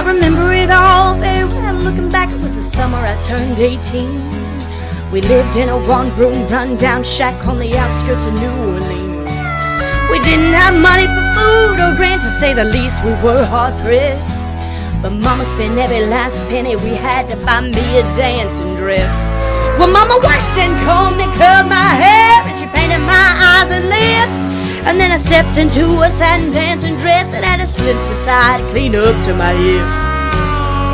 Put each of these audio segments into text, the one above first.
remember it all very well. Looking back, it was the summer I turned 18. We lived in a one-room run-down shack on the outskirts of New Orleans. We didn't have money for food or rent, to say the least. We were hard-pressed, but Mama spent every last penny we had to buy me a dancing dress. Well, Mama washed and combed and curled my hair, and she painted my eyes and lips. And then I stepped into a satin dancing dress that had a split beside clean up to my hip.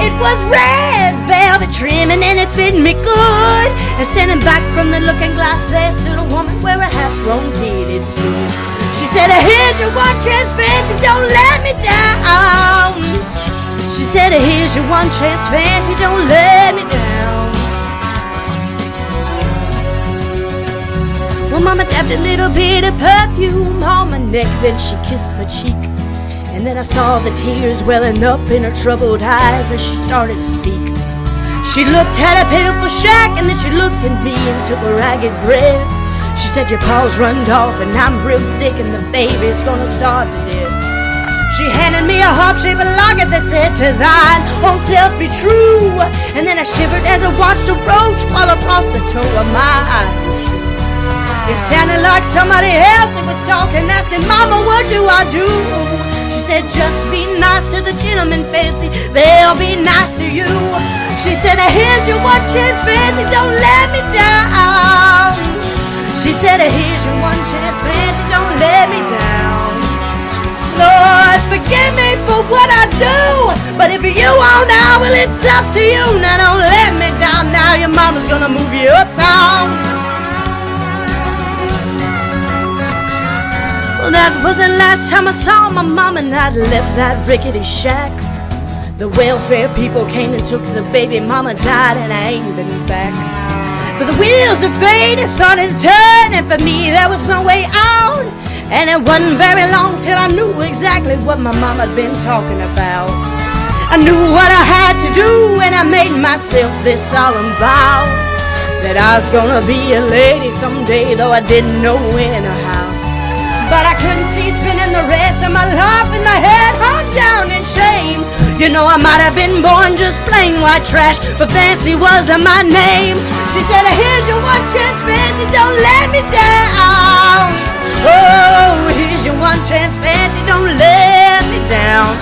It was red velvet trimming and it fit me good. And standing back from the looking glass there stood a woman where a half-grown kid had stood. She said, here's your one chance, fancy, don't let me down. She said, here's your one chance, fancy, don't let me down. Well, Mama dabbed a little bit of perfume on my neck, then she kissed my cheek. And then I saw the tears welling up in her troubled eyes as she started to speak. She looked at a pitiful shack, and then she looked at me and took a ragged breath. She said, your paws runned off and I'm real sick and the baby's gonna starve to death. She handed me a heart-shaped locket that said, to thine own self be true. And then I shivered as I watched a roach crawl across the toe of my shoe. It sounded like somebody else that was talking, asking, Mama, what do I do? She said, just be nice to the gentleman, fancy, they'll be nice to you. She said, here's your one chance, fancy, don't let me down. She said, here's your one chance, fancy, don't let me down. Lord, forgive me for what I do, but if you won't now, well, it's up to you. Now don't let me down, now your mama's gonna move you uptown. Well, that was the last time I saw my mom, and I'd left that rickety shack. The welfare people came and took the baby, Mama died and I ain't been back. But the wheels of fate had started to turn, and for me there was no way out. And it wasn't very long till I knew exactly what my mama had been talking about. I knew what I had to do, and I made myself this solemn vow, that I was gonna be a lady someday, though I didn't know when or how. But I couldn't see spending the rest of my life with my head hung down in shame. You know, I might have been born just plain white trash, but Fancy wasn't my name. She said, here's your one chance, Fancy, don't let me down. Oh, here's your one chance, Fancy, don't let me down.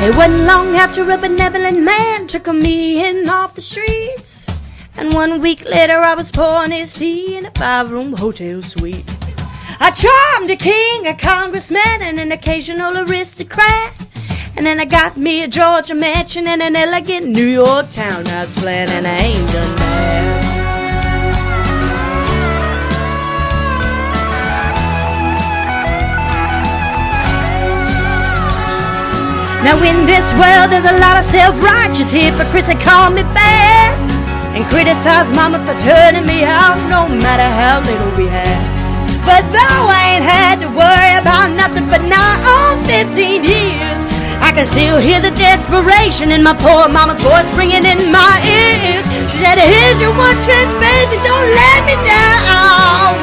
It wasn't long after a benevolent man took me in off the streets. And 1 week later I was pouring his tea in a 5-room hotel suite. I charmed a king, a congressman, and an occasional aristocrat. And then I got me a Georgia mansion and an elegant New York townhouse plan, and I ain't done that. Now in this world there's a lot of self-righteous hypocrites that call me bad and criticize Mama for turning me out, no matter how little we had. But though I ain't had to worry about nothing for nigh on 15 years, I can still hear the desperation in my poor mama's voice ringing in my ears. She said, here's your one chance, Fancy, don't let me down.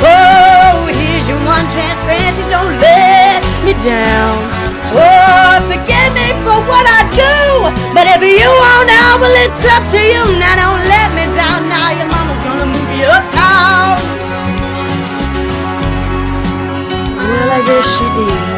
Oh, here's your one chance, Fancy, don't let me down. Oh, forgive me for what I do, but if you won't now, well, it's up to you. Now don't let me down, now your mama's gonna move you uptown. Well, I guess she did.